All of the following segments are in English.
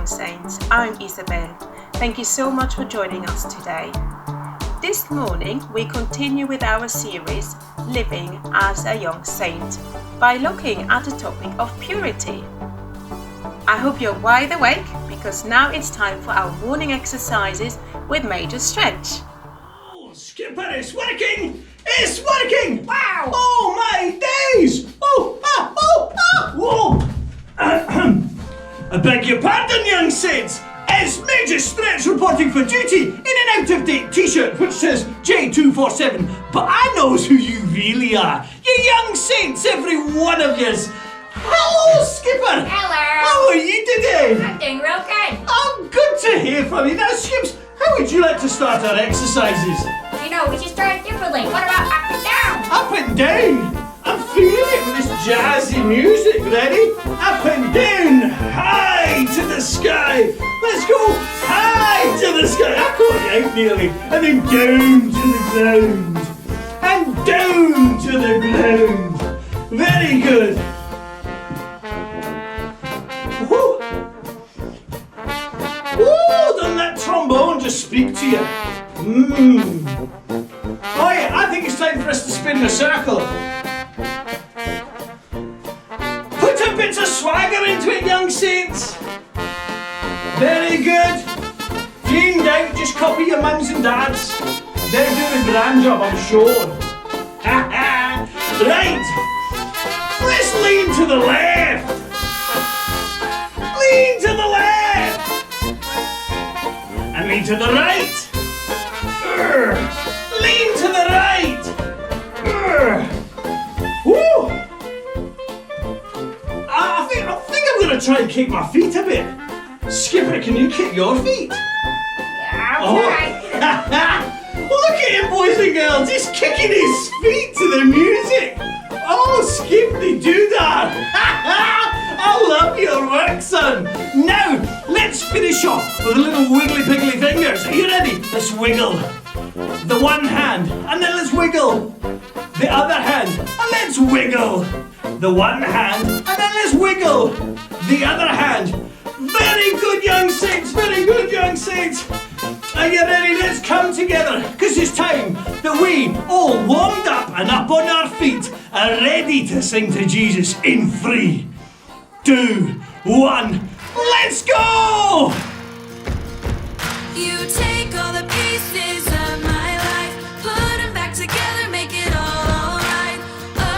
Young Saints. I'm Isabel. Thank you so much for joining us today. This morning we continue with our series Living as a Young Saint by looking at the topic of purity. I hope you're wide awake because now it's time for our morning exercises with major stretch. Oh, Skipper, it's working! It's working! Wow! Oh my days! Whoa! I beg your pardon, young saints. It's Major Stretch reporting for duty in an out-of-date t-shirt which says J247. But I knows who you really are. You young saints, every one of yous. Hello, Skipper! Hello! How are you today? I'm doing real good. Oh, good to hear from you. Now, Skips, how would you like to start our exercises? You know, we should start differently. What about up and down? Up and down! I'm feeling it with this jazzy music. Ready? Up and down, high to the sky. Let's go high to the sky. I caught you out nearly. And then down to the ground. And down to the ground. Very good. Woo! Woo! Doesn't that trombone just speak to you? Oh yeah, I think it's time for us to spin the circle. Put a bit of swagger into it, young saints. Very good. If you in doubt, just copy your mums and dads. They're doing a grand job, I'm sure. Right. Let's lean to the left. Lean to the left. And lean to the right. Lean to the right. Woo. I think I'm going to try and kick my feet a bit. Skipper, can you kick your feet? Yeah, I'll try. Look at him, boys and girls. He's kicking his feet to the music. Oh, Skippy do that. I love your work, son. Now, let's finish off with a little wiggly piggly fingers. Are you ready? Let's wiggle. The one hand, and then let's wiggle. The other hand, and let's wiggle. The one hand, and then let's wiggle. The other hand. Very good, young saints. Very good, young saints. Are you ready? Let's come together, because it's time that we, all warmed up and up on our feet, are ready to sing to Jesus in 3, 2, 1. Let's go! You take all the pieces of my life, put them back together, make it all alright. Oh,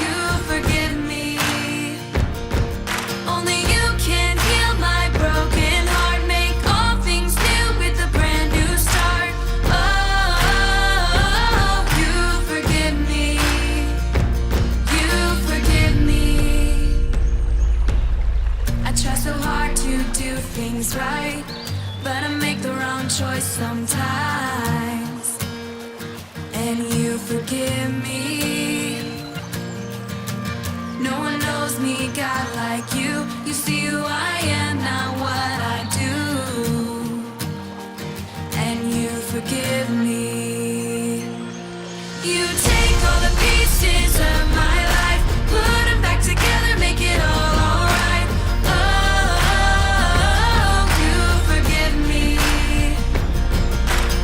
you forgive me. Only you can heal my broken heart, make all things new with a brand new start. Oh, you forgive me. You forgive me. I try so hard to do things right, but I make the wrong choice sometimes. And you forgive me. No one knows me, God, like you. You see who I am, not what I do. And you forgive me. You take all the pieces of my life, put them back together, make it all alright. Oh, you forgive me.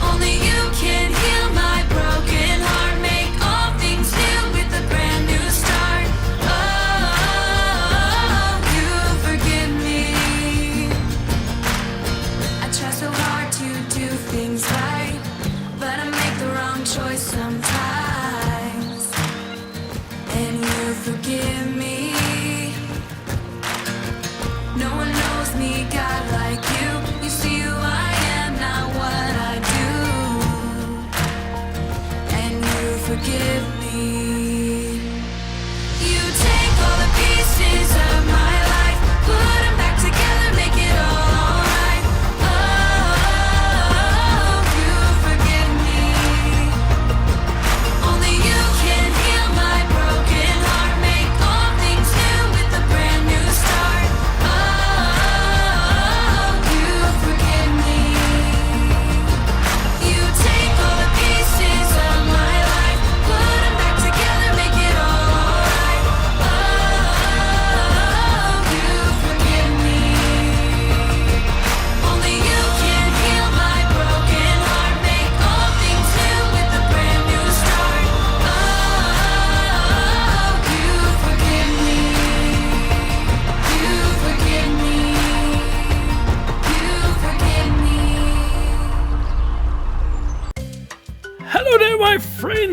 Only you can heal my broken heart, make all things new with a brand new start. Oh, you forgive me.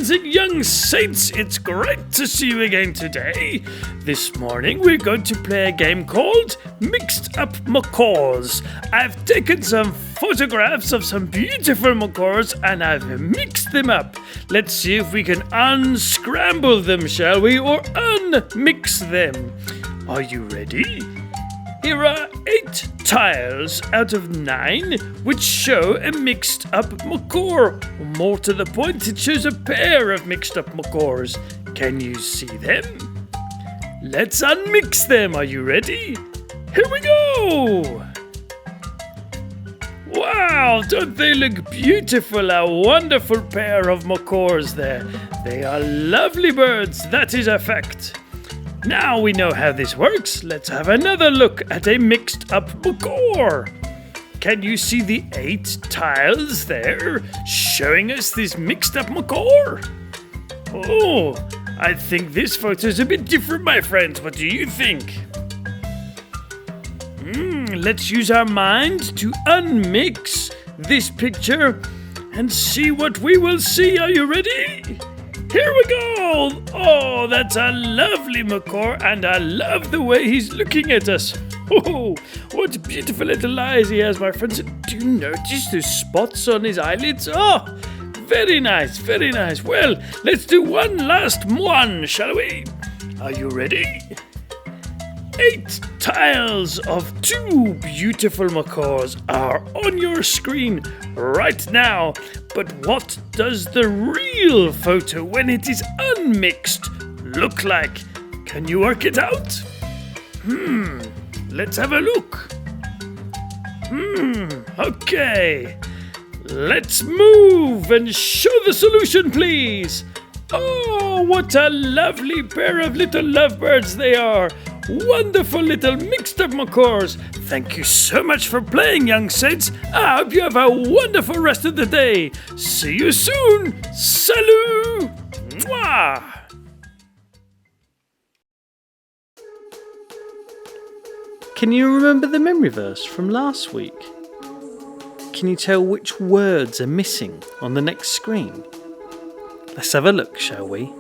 rising young saints, it's great to see you again today. This morning we're going to play a game called Mixed Up Macaws. I've taken some photographs of some beautiful macaws and I've mixed them up. Let's see if we can unscramble them, shall we, or unmix them. Are you ready? Here are 8 tiles out of 9 which show a mixed up macaw. More to the point, it shows a pair of mixed up macaws. Can you see them? Let's unmix them. Are you ready? Here we go! Wow, don't they look beautiful? A wonderful pair of macaws there. They are lovely birds, that is a fact. Now we know how this works, let's have another look at a mixed up macaw. Can you see the 8 tiles there showing us this mixed up macaw? Oh, I think this photo is a bit different, my friends. What do you think? Let's use our mind to unmix this picture and see what we will see. Are you ready? Here we go! Oh, that's a lovely macaw, and I love the way he's looking at us. Oh, what beautiful little eyes he has, my friends. Do you notice the spots on his eyelids? Oh, very nice, very nice. Well, let's do one last one, shall we? Are you ready? 8 tiles of 2 beautiful macaws are on your screen right now. But what does the real photo when it is unmixed look like? Can you work it out? Let's have a look. Okay. Let's move and show the solution, please. Oh, what a lovely pair of little lovebirds they are. Wonderful little mixed up macaws. Thank you so much for playing, young saints. I hope you have a wonderful rest of the day. See you soon. Salut. Mwah. Can you remember the memory verse from last week? Can you tell which words are missing on the next screen? Let's have a look, shall we?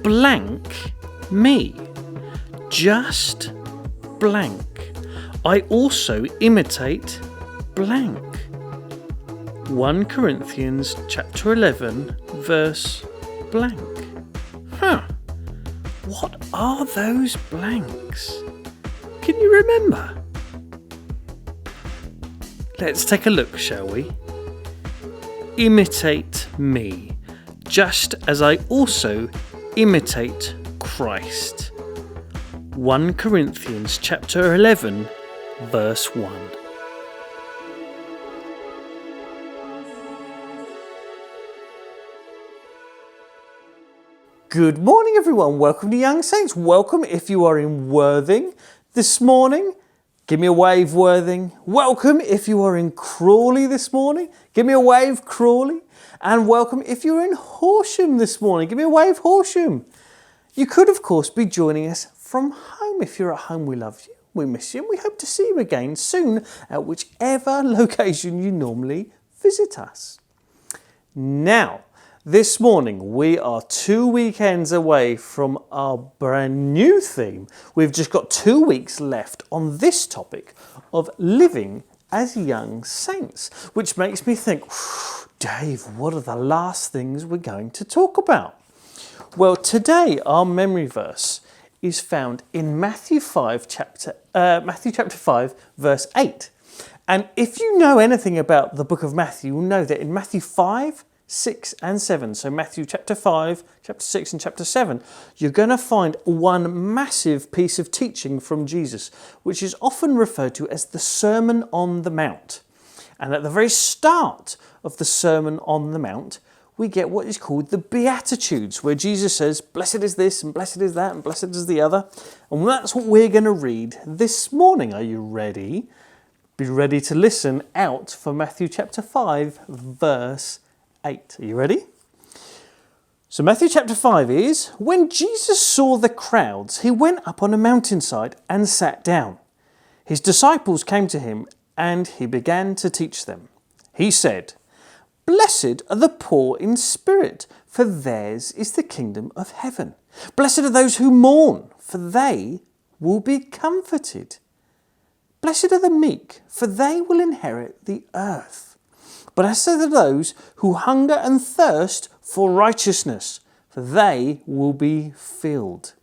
Blank me. Just blank. I also imitate blank. 1 Corinthians chapter 11 verse blank. What are those blanks? Can you remember? Let's take a look, shall we? Imitate me, just as I also imitate Christ. 1 Corinthians chapter 11 verse 1. Good morning, everyone. Welcome to Young Saints. Welcome if you are in Worthing this morning. Give me a wave, Worthing. Welcome if you are in Crawley this morning. Give me a wave, Crawley. And welcome if you're in Horsham this morning. Give me a wave, Horsham. You could, of course, be joining us from home. If you're at home, we love you, we miss you, and we hope to see you again soon at whichever location you normally visit us. Now, this morning we are 2 weekends away from our brand new theme. We've just got 2 weeks left on this topic of living as young saints, which makes me think, Dave, what are the last things we're going to talk about? Well, today our memory verse is found in Matthew chapter 5, verse 8. And if you know anything about the book of Matthew, you'll know that in Matthew 5, 6 and 7, so Matthew chapter 5, chapter 6 and chapter 7, you're going to find one massive piece of teaching from Jesus, which is often referred to as the Sermon on the Mount. And at the very start of the Sermon on the Mount, we get what is called the Beatitudes, where Jesus says, blessed is this, and blessed is that, and blessed is the other. And that's what we're going to read this morning. Are you ready? Be ready to listen out for Matthew chapter 5, verse 8. Are you ready? So Matthew chapter 5 is, when Jesus saw the crowds, he went up on a mountainside and sat down. His disciples came to him, and he began to teach them. He said, Blessed are the poor in spirit, for theirs is the kingdom of heaven. Blessed are those who mourn, for they will be comforted. Blessed are the meek, for they will inherit the earth. Blessed are those who hunger and thirst for righteousness, for they will be filled.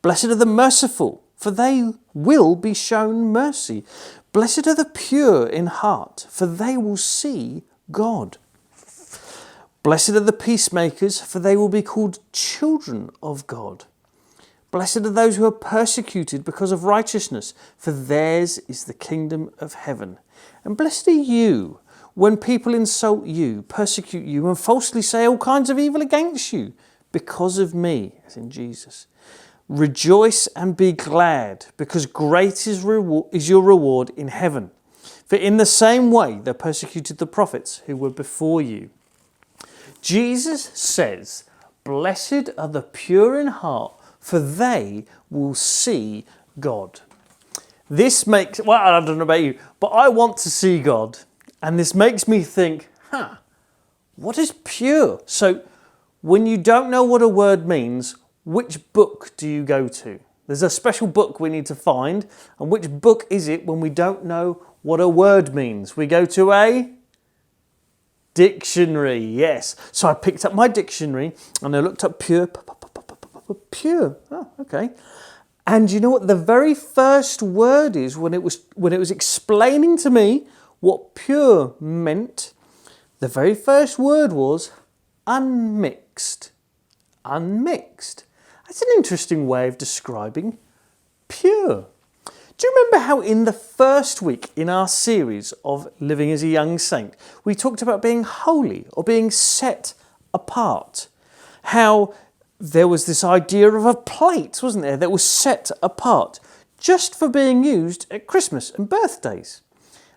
Blessed are the merciful, for they will be shown mercy. Blessed are the pure in heart, for they will see God. Blessed are the peacemakers, for they will be called children of God. Blessed are those who are persecuted because of righteousness, for theirs is the kingdom of heaven. And blessed are you when people insult you, persecute you, and falsely say all kinds of evil against you because of me, as in Jesus. Rejoice and be glad, because great is your reward in heaven. For in the same way they persecuted the prophets who were before you. Jesus says, blessed are the pure in heart, for they will see God. This makes, well, I don't know about you, but I want to see God. And this makes me think, what is pure? So when you don't know what a word means, which book do you go to? There's a special book we need to find. And which book is it when we don't know what a word means? We go to a dictionary, yes. So I picked up my dictionary and I looked up pure. Pure. Oh, okay. And you know what the very first word is when it was explaining to me what pure meant? The very first word was unmixed. Unmixed. That's an interesting way of describing pure. Do you remember how in the first week in our series of Living as a Young Saint, we talked about being holy or being set apart? How there was this idea of a plate, wasn't there, that was set apart just for being used at Christmas and birthdays.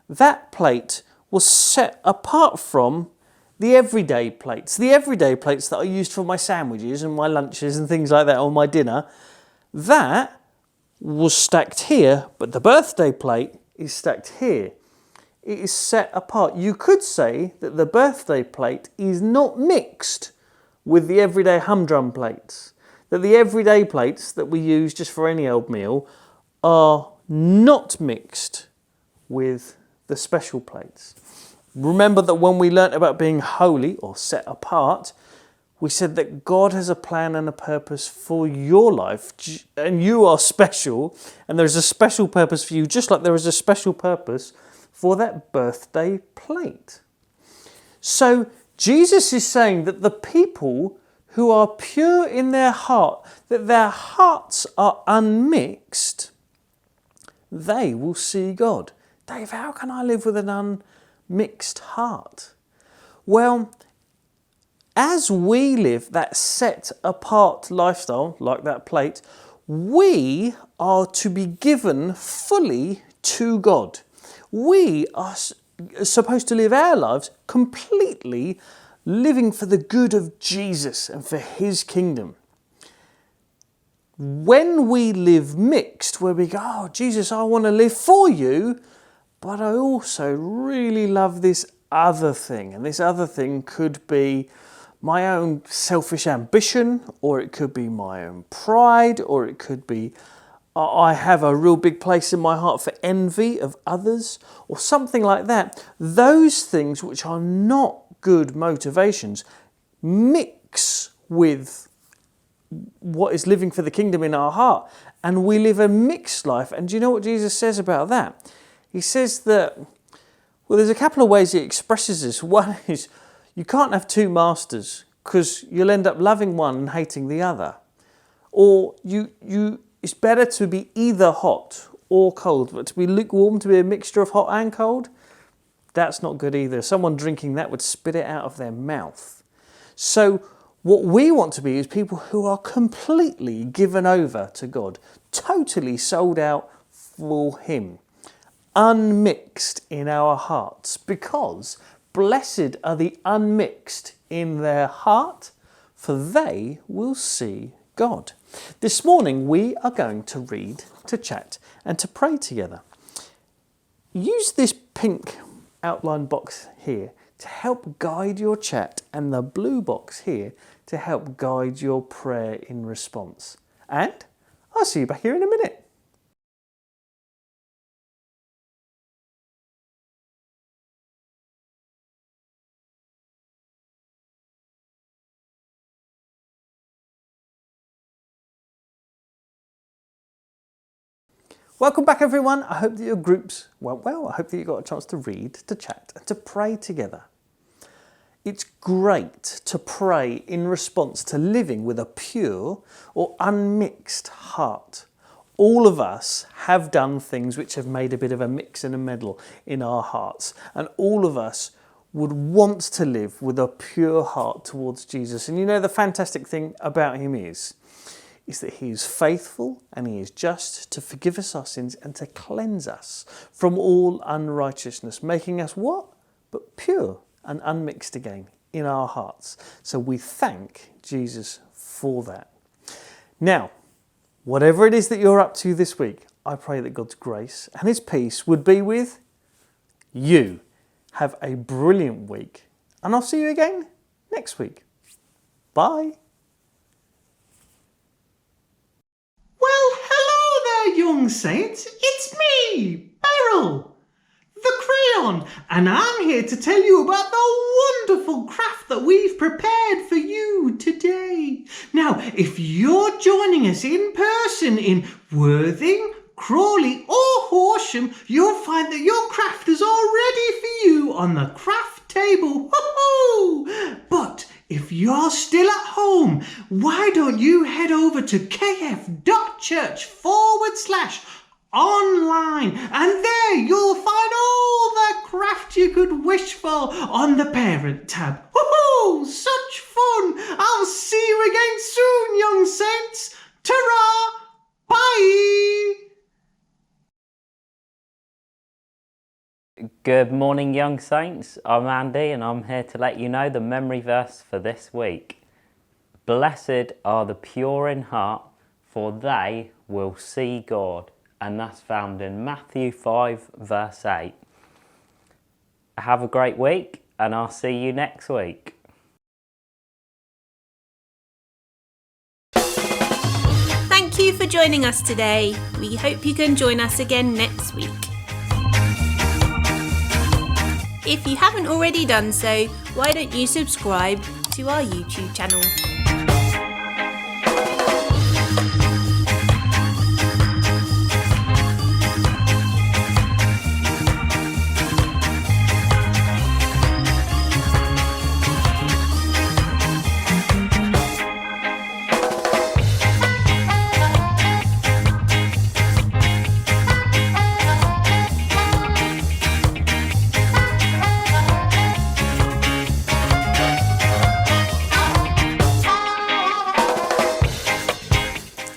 That plate was set apart from the everyday plates. The everyday plates that I used for my sandwiches and my lunches and things like that, or my dinner, that was stacked here, but the birthday plate is stacked here. It is set apart. You could say that the birthday plate is not mixed with the everyday humdrum plates. That the everyday plates that we use just for any old meal are not mixed with the special plates. Remember that when we learnt about being holy or set apart, we said that God has a plan and a purpose for your life, and you are special, and there is a special purpose for you, just like there is a special purpose for that birthday plate. So Jesus is saying that the people who are pure in their heart, that their hearts are unmixed, they will see God. Dave, how can I live with an unmixed heart? Well, as we live that set apart lifestyle, like that plate, we are to be given fully to God. We are supposed to live our lives completely living for the good of Jesus and for his kingdom. When we live mixed, where we go, oh, Jesus, I want to live for you, but I also really love this other thing. And this other thing could be my own selfish ambition, or it could be my own pride, or it could be I have a real big place in my heart for envy of others, or something like that. Those things which are not good motivations mix with what is living for the kingdom in our heart, and we live a mixed life. And do you know what Jesus says about that? He says that, well, there's a couple of ways he expresses this. One is you can't have two masters, because you'll end up loving one and hating the other. Or it's better to be either hot or cold, but to be lukewarm, to be a mixture of hot and cold, that's not good either. Someone drinking that would spit it out of their mouth. So what we want to be is people who are completely given over to God, totally sold out for him, unmixed in our hearts, because blessed are the unmixed in their heart, for they will see God. This morning we are going to read, to chat and to pray together. Use this pink outline box here to help guide your chat, and the blue box here to help guide your prayer in response. And I'll see you back here in a minute. Welcome back everyone. I hope that your groups went well. I hope that you got a chance to read, to chat and to pray together. It's great to pray in response to living with a pure or unmixed heart. All of us have done things which have made a bit of a mix and a meddle in our hearts, and all of us would want to live with a pure heart towards Jesus. And you know, the fantastic thing about him is that he is faithful and he is just to forgive us our sins and to cleanse us from all unrighteousness, making us what? But pure and unmixed again in our hearts. So we thank Jesus for that. Now, whatever it is that you're up to this week, I pray that God's grace and his peace would be with you. Have a brilliant week, and I'll see you again next week. Bye. Well, hello there, young saints. It's me, Beryl, the crayon, and I'm here to tell you about the wonderful craft that we've prepared for you today. Now, if you're joining us in person in Worthing, Crawley or Horsham, you'll find that your craft is all ready for you on the craft table. Woohoo! But if you're still at home, why don't you head over to kf.church/online, and there you'll find all the craft you could wish for on the parent tab. Woohoo! Such fun! I'll see you again soon, young saints. Ta-ra! Bye! Good morning, young saints. I'm Andy and I'm here to let you know the memory verse for this week. Blessed are the pure in heart, for they will see God. And that's found in Matthew 5 verse 8. Have a great week and I'll see you next week. Thank you for joining us today. We hope you can join us again next week. If you haven't already done so, why don't you subscribe to our YouTube channel?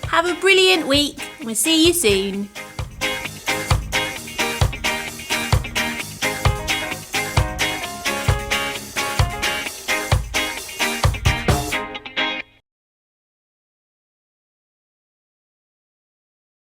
Have a brilliant week. We'll see you soon.